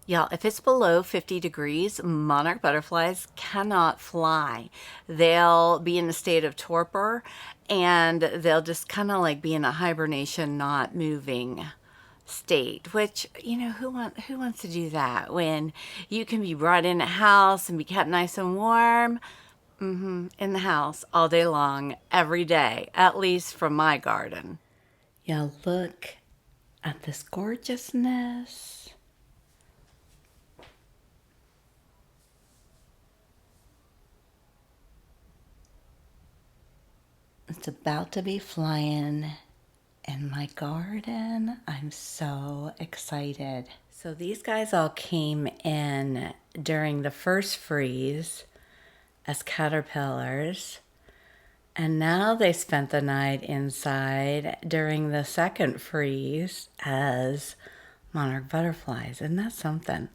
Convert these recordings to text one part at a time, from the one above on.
Yeah, if it's below 50 degrees, monarch butterflies cannot fly. They'll be in a state of torpor and they'll just kind of like be in a hibernation, not moving state, which, who wants to do that when you can be brought in a house and be kept nice and warm? In the house all day long, every day, at least from my garden. Yeah, look at this gorgeousness. It's about to be flying in my garden. I'm so excited. So these guys all came in during the first freeze as caterpillars, and now they spent the night inside during the second freeze as monarch butterflies. Isn't that something?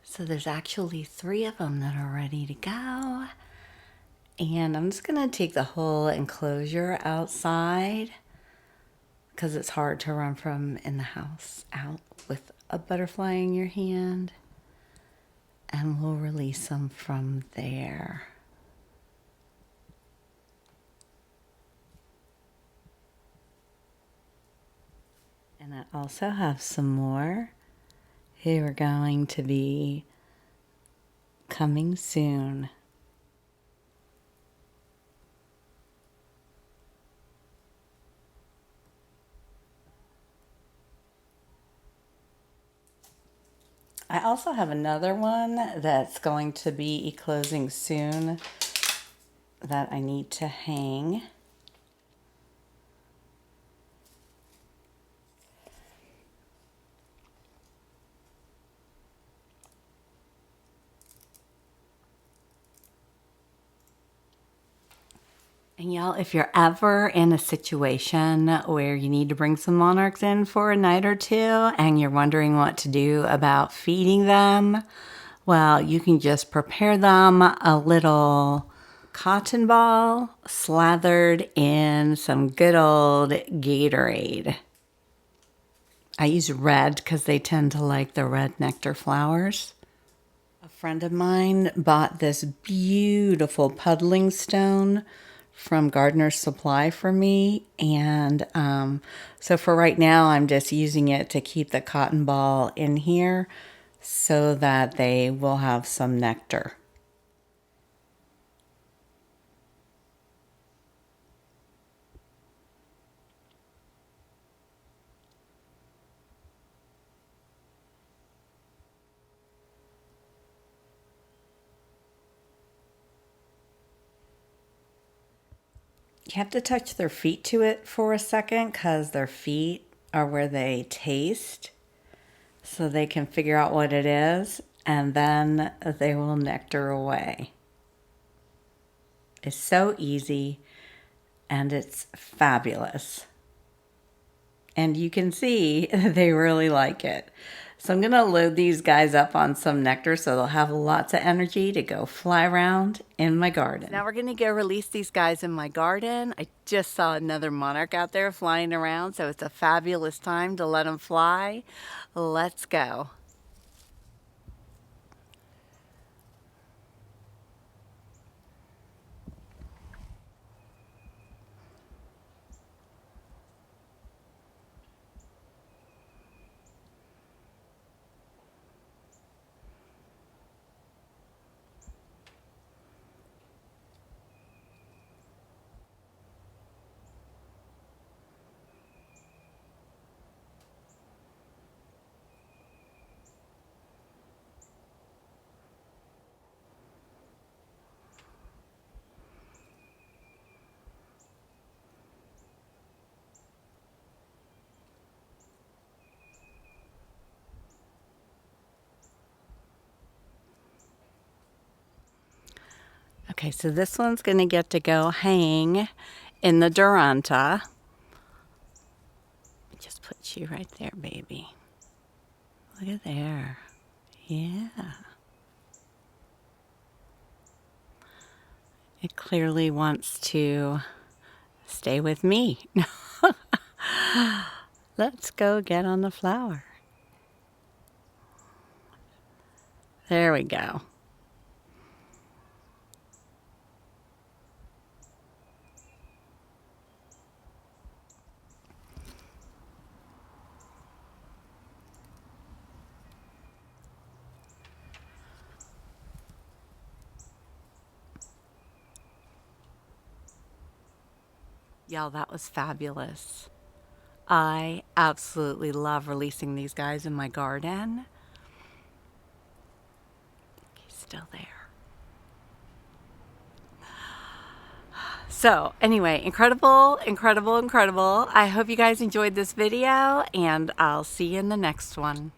So there's actually 3 of them that are ready to go. And I'm just going to take the whole enclosure outside because it's hard to run from in the house out with a butterfly in your hand. And we'll release them from there. And I also have some more who are going to be coming soon. I also have another one that's going to be closing soon that I need to hang. And y'all, if you're ever in a situation where you need to bring some monarchs in for a night or two and you're wondering what to do about feeding them, well, you can just prepare them a little cotton ball slathered in some good old Gatorade. I use red because they tend to like the red nectar flowers. A friend of mine bought this beautiful puddling stone from Gardener's Supply for me. And so for right now, I'm just using it to keep the cotton ball in here so that they will have some nectar. You have to touch their feet to it for a second because their feet are where they taste, so they can figure out what it is, and then they will nectar away. It's so easy and it's fabulous. And you can see they really like it. So I'm going to load these guys up on some nectar so they'll have lots of energy to go fly around in my garden. Now we're going to go release these guys in my garden. I just saw another monarch out there flying around, so it's a fabulous time to let them fly. Let's go. Okay, so this one's going to get to go hang in the Duranta. Just put you right there, baby. Look at there. Yeah. It clearly wants to stay with me. Let's go get on the flower. There we go. Y'all, that was fabulous. I absolutely love releasing these guys in my garden. He's still there. So anyway, incredible, incredible, incredible. I hope you guys enjoyed this video, and I'll see you in the next one.